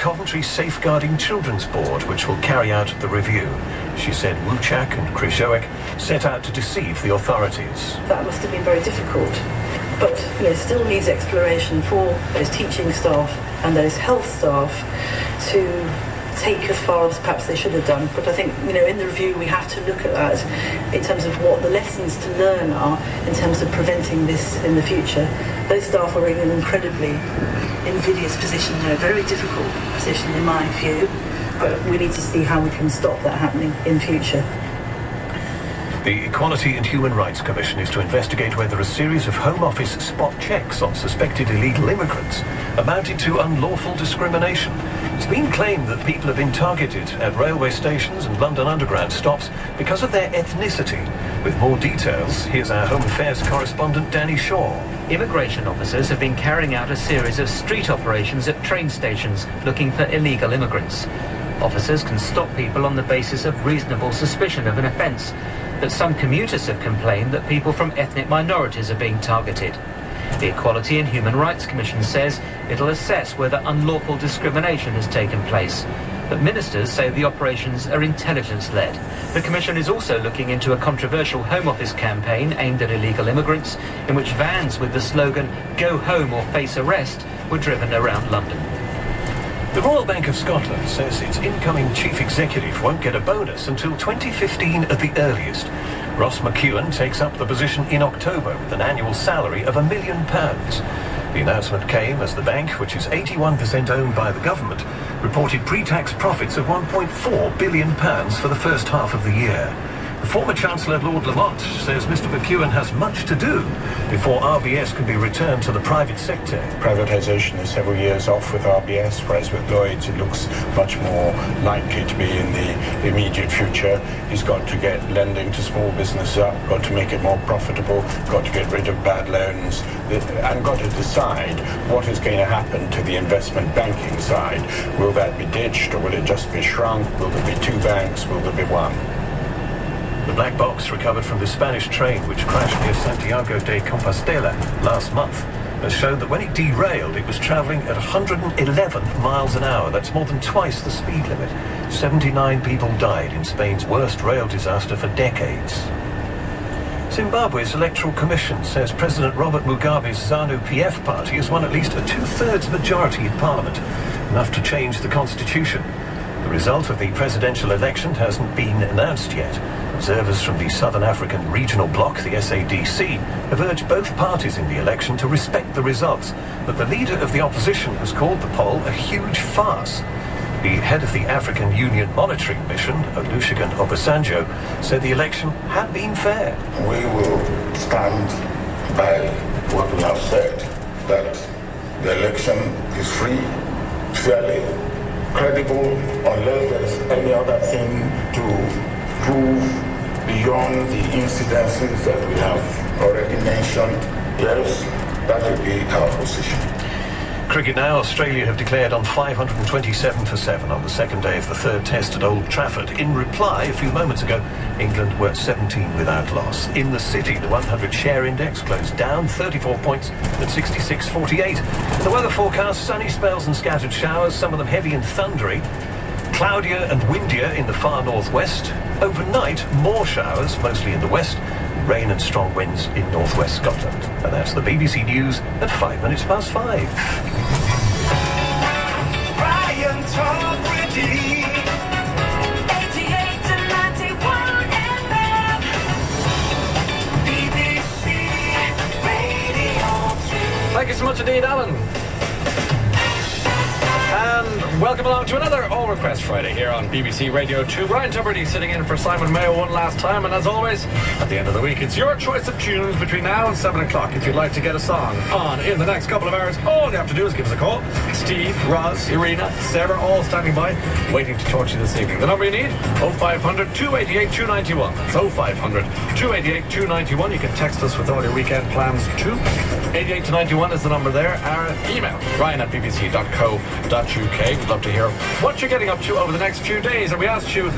Coventry Safeguarding Children's Board which will carry out the review. She said Wuchak and Krzyżołek set out to deceive the authorities. That must have been very difficult, but still needs exploration for those teaching staff and those health staff to take as far as perhaps they should have done. But I think, in the review we have to look at that in terms of what the lessons to learn are in terms of preventing this in the future. Those staff are in an incredibly invidious position, a very difficult position in my view, but we need to see how we can stop that happening in future. The Equality and Human Rights Commission is to investigate whether a series of Home Office spot checks on suspected illegal immigrants amounted to unlawful discrimination. It's been claimed that people have been targeted at railway stations and London Underground stops because of their ethnicity. With more details, here's our Home Affairs correspondent Danny Shaw. Immigration officers have been carrying out a series of street operations at train stations looking for illegal immigrants. Officers can stop people on the basis of reasonable suspicion of an offence, but some commuters have complained that people from ethnic minorities are being targeted. The Equality and Human Rights Commission says it'll assess whether unlawful discrimination has taken place. But ministers say the operations are intelligence-led. The Commission is also looking into a controversial Home Office campaign aimed at illegal immigrants, in which vans with the slogan "Go home or face arrest" were driven around London. The Royal Bank of Scotland says its incoming chief executive won't get a bonus until 2015 at the earliest. Ross McEwan takes up the position in October with an annual salary of £1 million. The announcement came as the bank, which is 81% owned by the government, reported pre-tax profits of £1.4 billion for the first half of the year. The former Chancellor Lord Lamont says Mr McEwan has much to do before RBS can be returned to the private sector. Privatisation is several years off with RBS, whereas with Lloyds it looks much more likely to be in the immediate future. He's got to get lending to small businesses up, got to make it more profitable, got to get rid of bad loans, and got to decide what is going to happen to the investment banking side. Will that be ditched, or will it just be shrunk? Will there be two banks? Will there be one? The black box recovered from the Spanish train which crashed near Santiago de Compostela last month has shown that when it derailed it was travelling at 111 miles an hour. That's more than twice the speed limit. 79 people died in Spain's worst rail disaster for decades. Zimbabwe's Electoral Commission says President Robert Mugabe's ZANU-PF party has won at least a two-thirds majority in parliament, enough to change the constitution. The result of the presidential election hasn't been announced yet. Observers from the Southern African Regional Bloc, the SADC, have urged both parties in the election to respect the results, but the leader of the opposition has called the poll a huge farce. The head of the African Union Monitoring Mission, Olusegun Obasanjo, said the election had been fair. We will stand by what we have said, that the election is free, fairly, credible, unless there's any other thing to prove beyond the incidences that we have already mentioned. Yes, that will be our position. Cricket now. Australia have declared on 527 for 7 on the second day of the third test at Old Trafford. In reply, a few moments ago, England were 17 without loss. In the city, the 100 share index closed down 34 points at 66.48. The weather forecast: sunny spells and scattered showers, some of them heavy and thundery. Cloudier and windier in the far northwest. Overnight, more showers, mostly in the west. Rain and strong winds in northwest Scotland. And that's the BBC News at 5 minutes past 5. Brian Tom Brady, 88 to 91 FM, BBC Radio 2. Thank you so much indeed, Alan. And welcome along to another All Request Friday here on BBC Radio 2. Brian Tuberty sitting in for Simon Mayo one last time, and as always, at the end of the week, it's your choice of tunes between now and 7 o'clock. If you'd like to get a song on in the next couple of hours, all you have to do is give us a call. Steve, Roz, Irina, Sarah, all standing by, waiting to talk to you this evening. The number you need, 0500 288 291. That's 0500 288 291. You can text us with all your weekend plans too. 88 to 91 is the number there. Our email, ryan@bbc.co.uk. We'd love to hear what you're getting up to over the next few days. And we asked you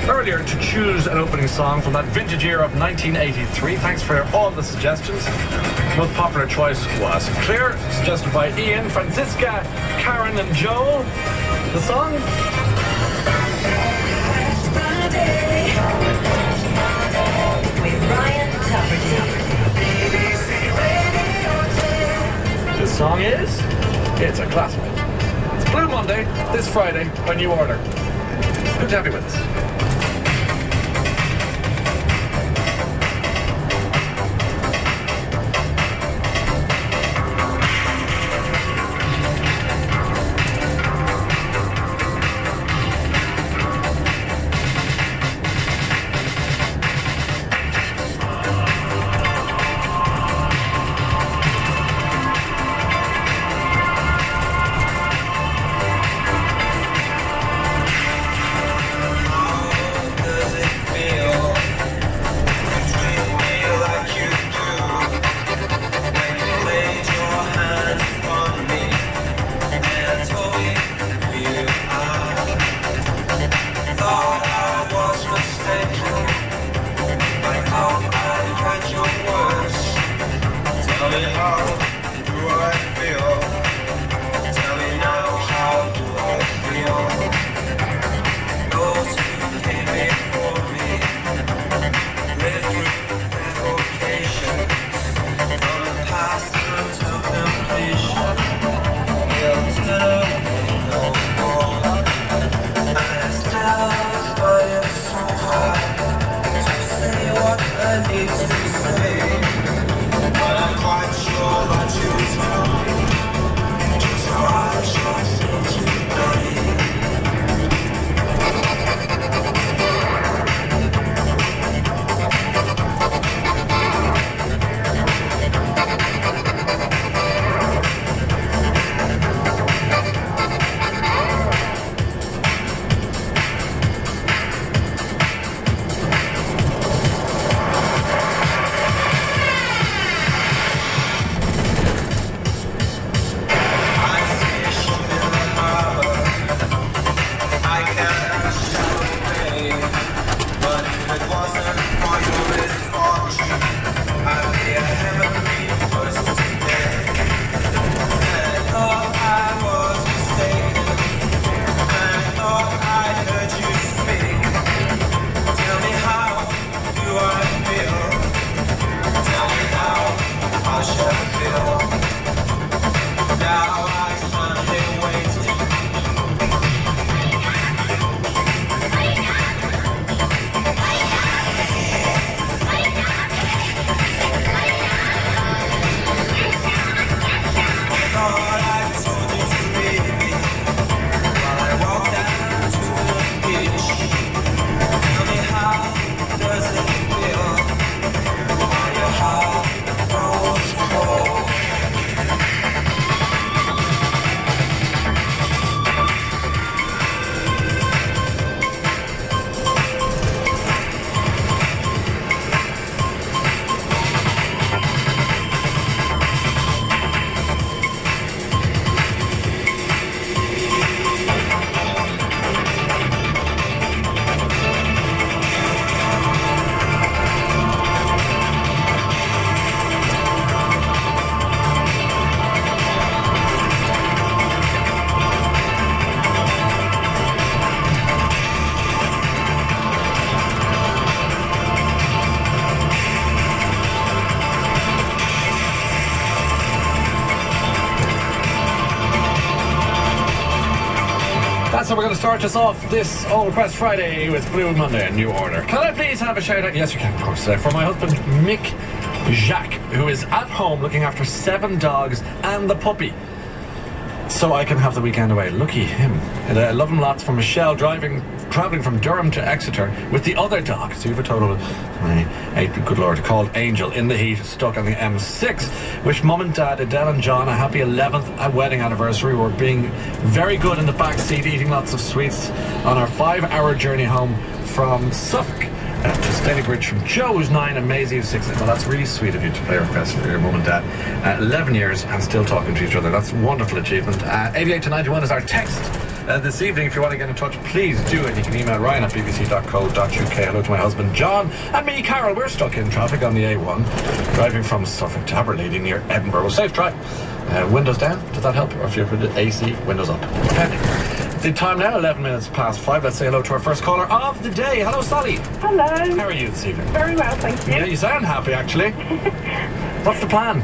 earlier to choose an opening song from that vintage year of 1983. Thanks for all the suggestions. The most popular choice was Clear, suggested by Ian, Francisca, Karen and Joel. The song? With Ryan Tuberty. The song is? It's a classic. It's Blue Monday, this Friday, by New Order. Good to have you with us. So we're going to start us off this All Request Friday with Blue Monday and New Order. Can I please have a shout out? Yes, you can, of course. For my husband, Mick Jacques, who is at home looking after 7 dogs and the puppy, so I can have the weekend away. Lucky him. And I love him lots. From Michelle, travelling from Durham to Exeter with the other dog. So you have a total of 8, good Lord, called Angel, in the heat, stuck on the M6. Wish Mum and Dad, Adele and John, a happy 11th wedding anniversary. We're being very good in the back seat, eating lots of sweets on our 5-hour journey home from Suffolk to Stanley-Bridge from Joe's 9 and Maisie's 6. Well, that's really sweet of you to play a request for your mum and dad. 11 years and still talking to each other. That's a wonderful achievement. 88 to 91 is our text. This evening, if you want to get in touch, please do it. You can email Ryan at bbc.co.uk. Hello to my husband John and me, Carol. We're stuck in traffic on the A1, driving from Suffolk to Aberlady near Edinburgh. Safe drive. Windows down, does that help? Or if you've got AC, windows up. Depending. The time now, 11 minutes past 5. Let's say hello to our first caller of the day. Hello, Sally. Hello. How are you this evening? Very well, thank you. Yeah, you sound happy, actually. What's the plan?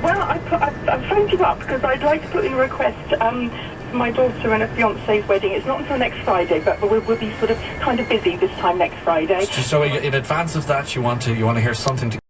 Well, I've phoned you up because I'd like to put in a request for my daughter and her fiance's wedding. It's not until next Friday, but we'll be sort of kind of busy this time next Friday. So in advance of that, you want to hear something to